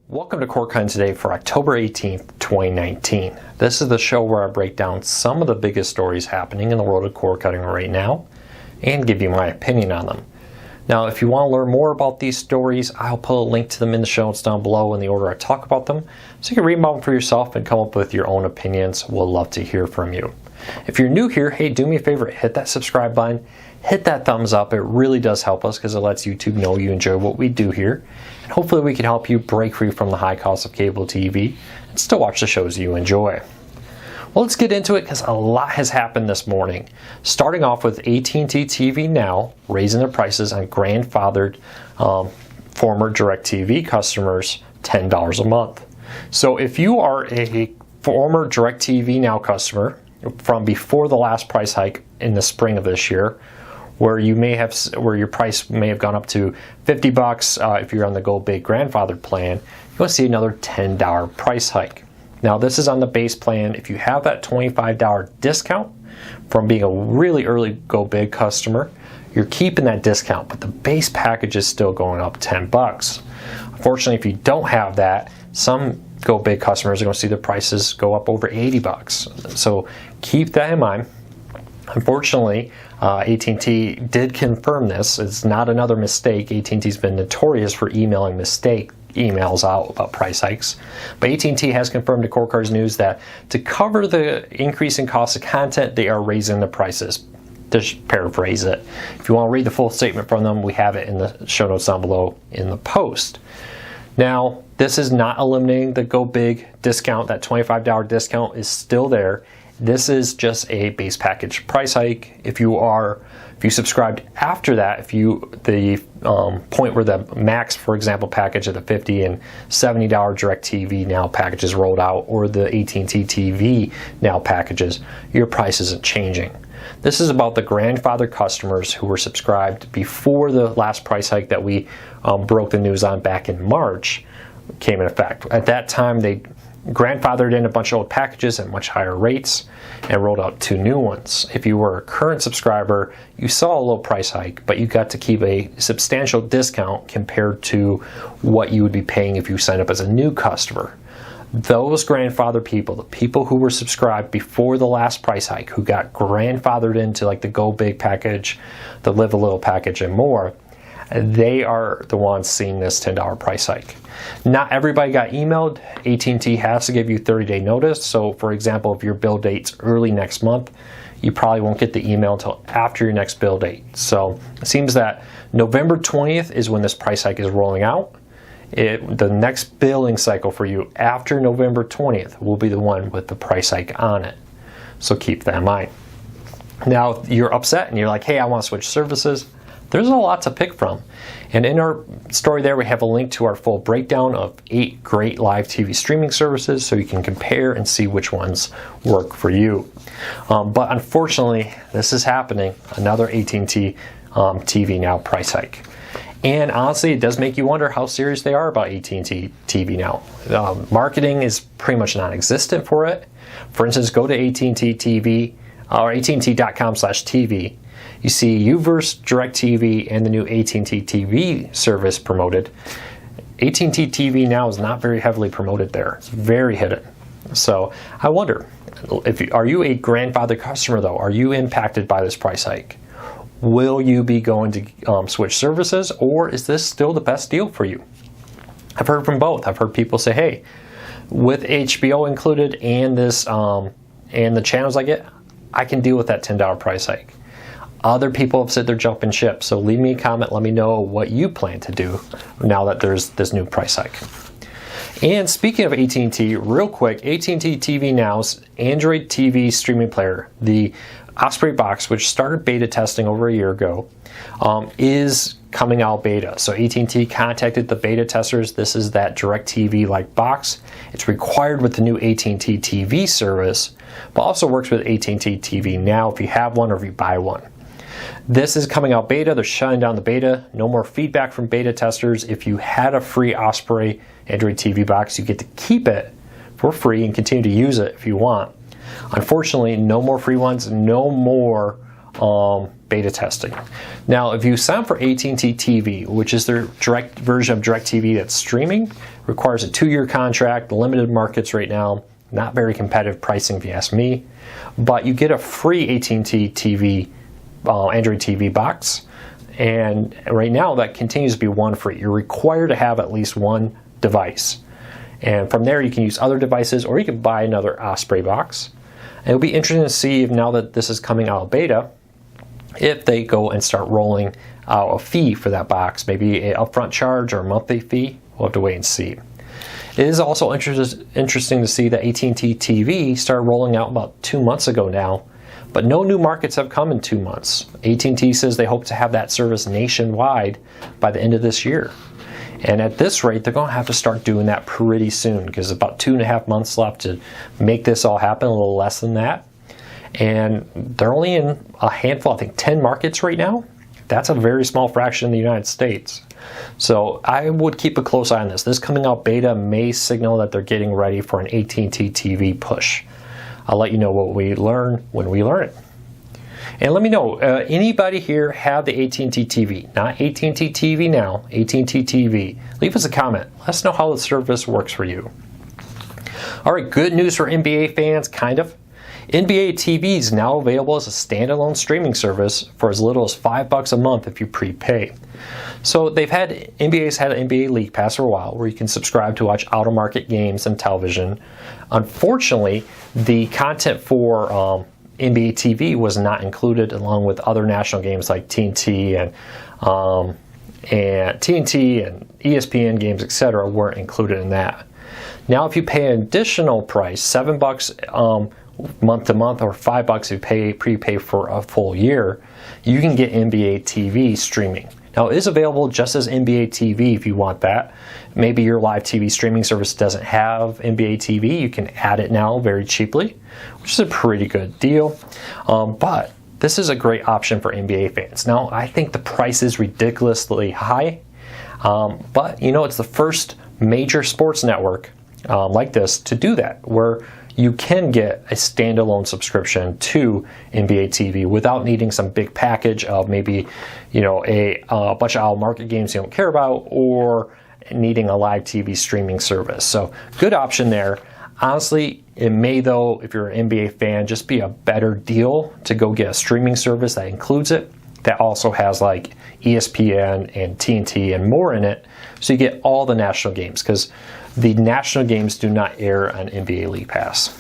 Welcome to CorkHunt today for October 18th, 2019. This is the show where I break down some of the biggest stories happening in the world of cord cutting right now and give you my opinion on them. Now, if you want to learn more about these stories, I'll put a link to them in the show notes down below in the order I talk about them, so you can read about them for yourself and come up with your own opinions. We'll love to hear from you. If you're new here, hey, do me a favor, hit that subscribe button, hit that thumbs up. It really does help us because it lets YouTube know you enjoy what we do here. And hopefully we can help you break free from the high cost of cable TV and still watch the shows you enjoy. Well, let's get into it because a lot has happened this morning. Starting off with AT&T TV Now raising their prices on grandfathered former DirecTV customers $10 a month. So if you are a former DirecTV Now customer from before the last price hike in the spring of this year, where your price may have gone up to $50 if you're on the Go Big grandfathered plan, you want to see another $10 price hike. Now this is on the base plan. If you have that $25 discount from being a really early Go Big customer, you're keeping that discount, but the base package is still going up $10. Unfortunately, if you don't have that, some Go Big customers are going to see their prices go up over $80. So keep that in mind. Unfortunately, AT&T did confirm this. It's not another mistake. AT&T's been notorious for emailing mistake emails out about price hikes. But AT&T has confirmed to CorkHunt News that to cover the increase in cost of content, they are raising the prices. Just paraphrase it. If you want to read the full statement from them, we have it in the show notes down below in the post. Now, this is not eliminating the Go Big discount. That $25 discount is still there. This is just a base package price hike. If you subscribed after that, the point where the Max, for example, package of the $50 and $70 DirecTV Now packages rolled out, or the AT&T TV Now packages, your price isn't changing. This is about the grandfather customers who were subscribed before the last price hike that we broke the news on back in March came in effect. At that time, they grandfathered in a bunch of old packages at much higher rates and rolled out 2 new ones. If you were a current subscriber, you saw a low price hike, but you got to keep a substantial discount compared to what you would be paying if you signed up as a new customer. Those grandfather people, the people who were subscribed before the last price hike, who got grandfathered into like the Go Big package, the Live a Little package, and more, they are the ones seeing this $10 price hike. Not everybody got emailed. AT&T has to give you 30-day notice. So for example, if your bill date's early next month, you probably won't get the email until after your next bill date. So it seems that November 20th is when this price hike is rolling out. The next billing cycle for you after November 20th will be the one with the price hike on it. So keep that in mind. Now you're upset and you're like, hey, I want to switch services. There's a lot to pick from. And in our story there, we have a link to our full breakdown of 8 great live TV streaming services so you can compare and see which ones work for you. But unfortunately, this is happening. Another AT&T TV Now price hike. And honestly, it does make you wonder how serious they are about AT&T TV Now. Marketing is pretty much non-existent for it. For instance, go to AT&T TV or AT&T.com/TV. You see Uverse, DirecTV, and the new AT&T TV service promoted. AT&T TV Now is not very heavily promoted there. It's very hidden. So I wonder, are you a grandfather customer though? Are you impacted by this price hike? Will you be going to switch services, or is this still the best deal for you? I've heard from both. I've heard people say, hey, with HBO included and this and the channels I get, I can deal with that $10 price hike. Other people have said they're jumping ship, so leave me a comment, let me know what you plan to do now that there's this new price hike. And speaking of AT&T, real quick, AT&T TV Now's Android TV streaming player, the Osprey box, which started beta testing over a year ago, is coming out beta. So AT&T contacted the beta testers. This is that DirecTV-like box. It's required with the new AT&T TV service, but also works with AT&T TV Now if you have one or if you buy one. This is coming out beta. They're shutting down the beta. No more feedback from beta testers. If you had a free Osprey Android TV box, you get to keep it for free and continue to use it if you want. Unfortunately, no more free ones, no more beta testing. Now, if you sign up for AT&T TV, which is their direct version of DirecTV that's streaming, requires a 2-year contract, limited markets right now, not very competitive pricing if you ask me, but you get a free AT&T TV, Android TV box, and right now that continues to be 1 free. You're required to have at least 1 device, and from there you can use other devices, or you can buy another Osprey box. And it'll be interesting to see if, now that this is coming out of beta, if they go and start rolling out a fee for that box, maybe an upfront charge or a monthly fee. We'll have to wait and see. It is also interesting to see that AT&T TV started rolling out about 2 months ago now, but no new markets have come in 2 months. AT&T says they hope to have that service nationwide by the end of this year. And at this rate, they're going to have to start doing that pretty soon, because about 2.5 months left to make this all happen, a little less than that. And they're only in a handful, I think 10 markets right now. That's a very small fraction in the United States. So I would keep a close eye on this. This coming out beta may signal that they're getting ready for an AT&T TV push. I'll let you know what we learn when we learn it. And let me know, anybody here have the AT&T TV? Not AT&T TV now, AT&T TV. Leave us a comment. Let us know how the service works for you. All right, good news for NBA fans, kind of. NBA TV is now available as a standalone streaming service for as little as $5 a month if you prepay. So NBA's had an NBA League Pass for a while, where you can subscribe to watch out-of-market games and television. Unfortunately, the content for NBA TV was not included, along with other national games like TNT and ESPN games, etc., weren't included in that. Now, if you pay an additional price, $7 month to month, or $5 if you prepay for a full year, you can get NBA TV streaming. Now, it is available just as NBA TV if you want that. Maybe your live TV streaming service doesn't have NBA TV. You can add it now very cheaply, which is a pretty good deal. But this is a great option for NBA fans. Now, I think the price is ridiculously high, but you know, it's the first major sports network like this to do that, where you can get a standalone subscription to NBA TV without needing some big package of maybe, you know, a bunch of out-of-market games you don't care about, or needing a live TV streaming service. So good option there. Honestly, it may, though, if you're an NBA fan, just be a better deal to go get a streaming service that includes it, that also has like ESPN and TNT and more in it, so you get all the national games, because the national games do not air on NBA League Pass.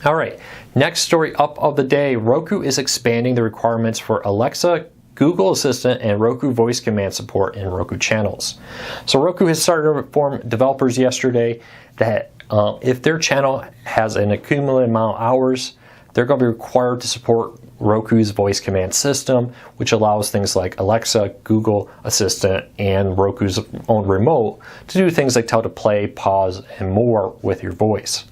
All right, next story up of the day. Roku is expanding the requirements for Alexa, Google Assistant, and Roku voice command support in Roku channels. So Roku has started to inform developers yesterday that if their channel has an accumulated amount of hours, they're going to be required to support Roku's voice command system, which allows things like Alexa, Google Assistant, and Roku's own remote to do things like tell to play, pause, and more with your voice.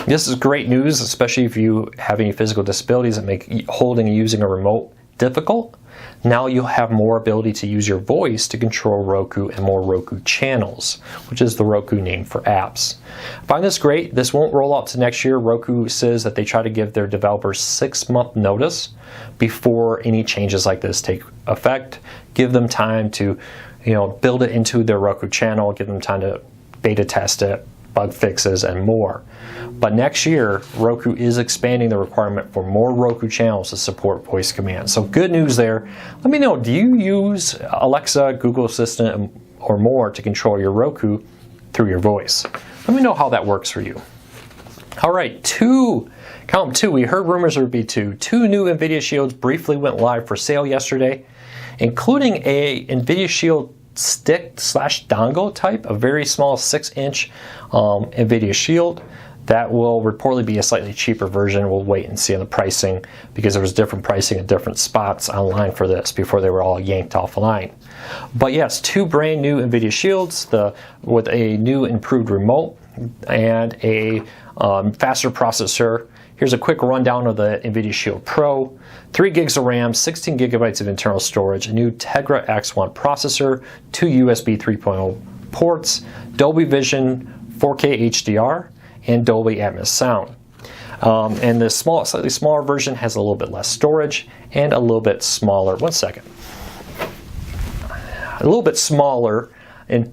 This is great news, especially if you have any physical disabilities that make holding and using a remote difficult. Now you'll have more ability to use your voice to control Roku and more Roku channels, which is the Roku name for apps. I find this great. This won't roll out to next year. Roku says that they try to give their developers 6-month notice before any changes like this take effect. Give them time to, you know, build it into their Roku channel, give them time to beta test it, bug fixes, and more. But next year, Roku is expanding the requirement for more Roku channels to support voice commands. So good news there. Let me know, do you use Alexa, Google Assistant, or more to control your Roku through your voice? Let me know how that works for you. All right, count them two. We heard rumors there would be two. 2 new Nvidia Shields briefly went live for sale yesterday, including a Nvidia Shield stick/dongle type, a very small 6-inch Nvidia Shield. That will reportedly be a slightly cheaper version. We'll wait and see on the pricing, because there was different pricing at different spots online for this before they were all yanked offline. But yes, 2 brand new Nvidia Shields with a new improved remote and a faster processor. Here's a quick rundown of the Nvidia Shield Pro. 3 gigs of RAM, 16 gigabytes of internal storage, a new Tegra X1 processor, 2 USB 3.0 ports, Dolby Vision 4K HDR, and Dolby Atmos sound. And the slightly smaller version has a little bit less storage and a little bit smaller. One second. A little bit smaller in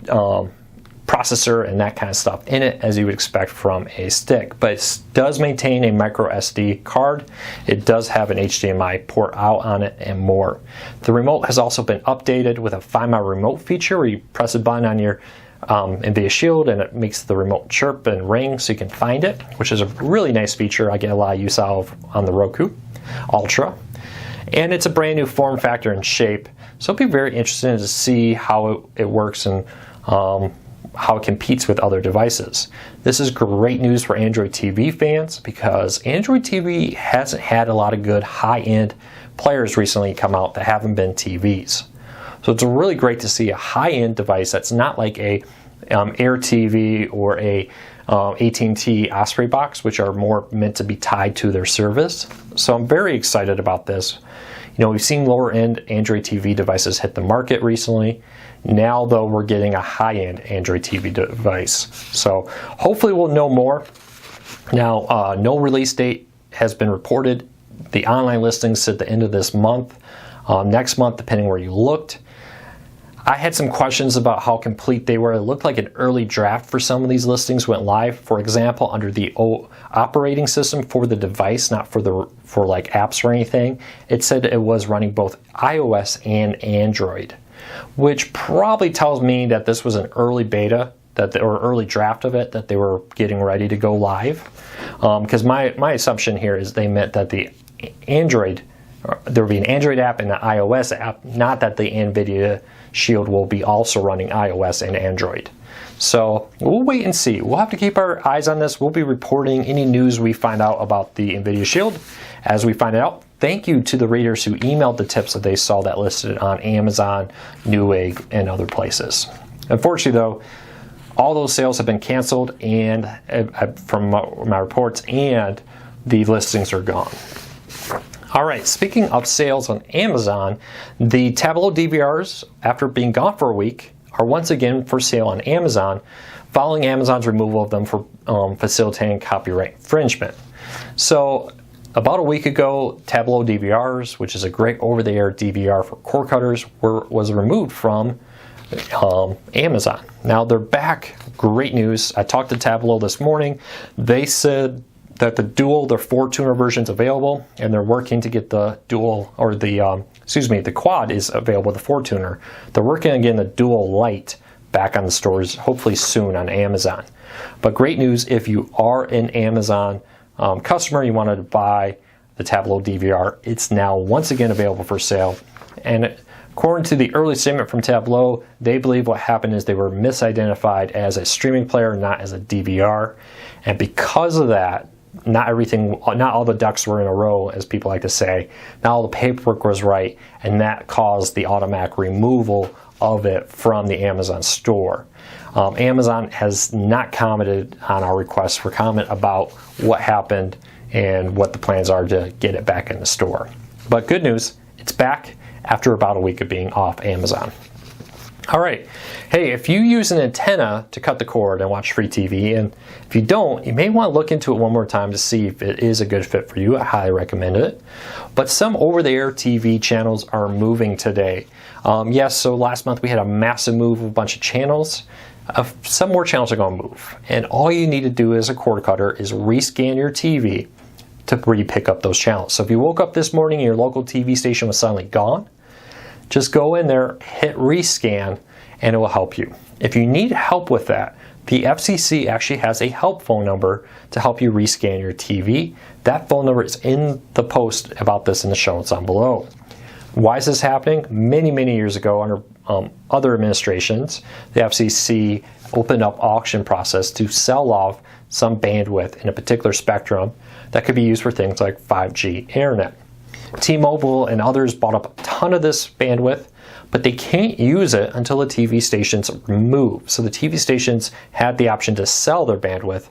processor and that kind of stuff in it, as you would expect from a stick, but it does maintain a micro SD card. It does have an HDMI port out on it and more. The remote has also been updated with a Find My Remote feature where you press a button on your Nvidia Shield and it makes the remote chirp and ring so you can find it, which is a really nice feature I get a lot of use out of on the Roku Ultra. And it's a brand new form factor and shape, so it'll be very interesting to see how it works and how it competes with other devices. This is great news for Android TV fans because Android TV hasn't had a lot of good high-end players recently come out that haven't been TVs. So it's really great to see a high-end device that's not like a Air TV or a AT&T Osprey box, which are more meant to be tied to their service. So I'm very excited about this. You know, we've seen lower-end Android TV devices hit the market recently. Now, though, we're getting a high-end Android TV device. So hopefully we'll know more. Now, no release date has been reported. The online listings said the end of this month, next month, depending where you looked. I had some questions about how complete they were. It looked like an early draft for some of these listings went live. For example, under the operating system for the device, not for like apps or anything. It said it was running both iOS and Android, which probably tells me that this was an early beta or early draft of it that they were getting ready to go live. Because my assumption here is they meant that the Android, there will be an Android app and an iOS app, not that the Nvidia Shield will be also running iOS and Android. So we'll wait and see. We'll have to keep our eyes on this. We'll be reporting any news we find out about the Nvidia Shield as we find it out. Thank you to the readers who emailed the tips that they saw that listed on Amazon, Newegg, and other places. Unfortunately, though, all those sales have been canceled, and from my reports, and the listings are gone. All right, speaking of sales on Amazon, the Tablo DVRs, after being gone for a week, are once again for sale on Amazon, following Amazon's removal of them for facilitating copyright infringement. So, about a week ago, Tablo DVRs, which is a great over-the-air DVR for cord cutters, was removed from Amazon. Now they're back. Great news. I talked to Tablo this morning. They said that the 4-tuner version is available, and they're working to get the the quad is available, the 4-tuner. They're working on getting the dual light back on the stores, hopefully soon on Amazon. But great news if you are an Amazon customer, you wanted to buy the Tablo DVR, it's now once again available for sale. And according to the early statement from Tablo, they believe what happened is they were misidentified as a streaming player, not as a DVR. And because of that, not all the ducks were in a row, as people like to say. Not all the paperwork was right, and that caused the automatic removal of it from the Amazon store. Amazon has not commented on our request for comment about what happened and what the plans are to get it back in the store. But good news, it's back after about a week of being off Amazon. All right, hey, if you use an antenna to cut the cord and watch free TV, and if you don't, you may want to look into it one more time to see if it is a good fit for you. I highly recommend it. But some over-the-air TV channels are moving today. Yes, so last month we had a massive move of a bunch of channels. Some more channels are going to move. And all you need to do as a cord cutter is rescan your TV to re-pick up those channels. So if you woke up this morning and your local TV station was suddenly gone, just go in there, hit rescan, and it will help you. If you need help with that, the FCC actually has a help phone number to help you rescan your TV. That phone number is in the post about this in the show notes down below. Why is this happening? Many, many years ago, under other administrations, the FCC opened up auction process to sell off some bandwidth in a particular spectrum that could be used for things like 5G internet. T-Mobile and others bought up a ton of this bandwidth, but they can't use it until the TV stations move. So the TV stations had the option to sell their bandwidth,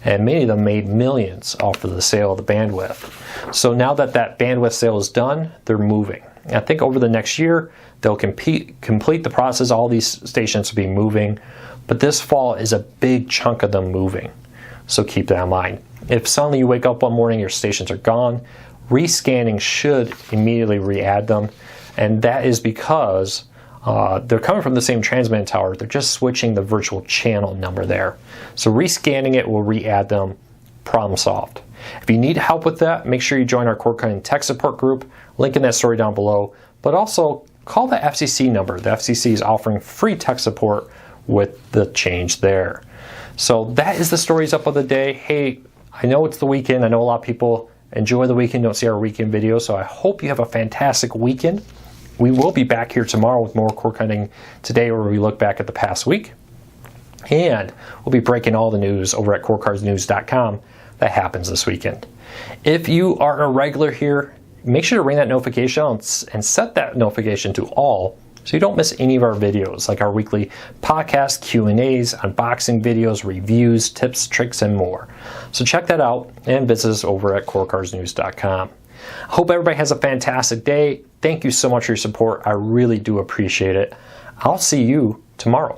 and many of them made millions off of the sale of the bandwidth. So now that that bandwidth sale is done, they're moving. And I think over the next year, they'll complete the process. All these stations will be moving, but this fall is a big chunk of them moving. So keep that in mind. If suddenly you wake up one morning, your stations are gone, rescanning should immediately re-add them, and that is because they're coming from the same transmitting tower. They're just switching the virtual channel number there. So rescanning it will re-add them. Problem solved. If you need help with that, make sure you join our cord cutting tech support group. Link in that story down below. But also call the FCC number. The FCC is offering free tech support with the change there. So that is the stories up of the day. Hey, I know it's the weekend. I know a lot of people enjoy the weekend, don't see our weekend videos. So I hope you have a fantastic weekend. We will be back here tomorrow with more cord cutting today, where we look back at the past week. And we'll be breaking all the news over at cordcardsnews.com that happens this weekend. If you are a regular here, make sure to ring that notification and set that notification to all so you don't miss any of our videos, like our weekly podcast, Q&As, unboxing videos, reviews, tips, tricks, and more. So check that out and visit us over at cordcardsnews.com. I hope everybody has a fantastic day. Thank you so much for your support. I really do appreciate it. I'll see you tomorrow.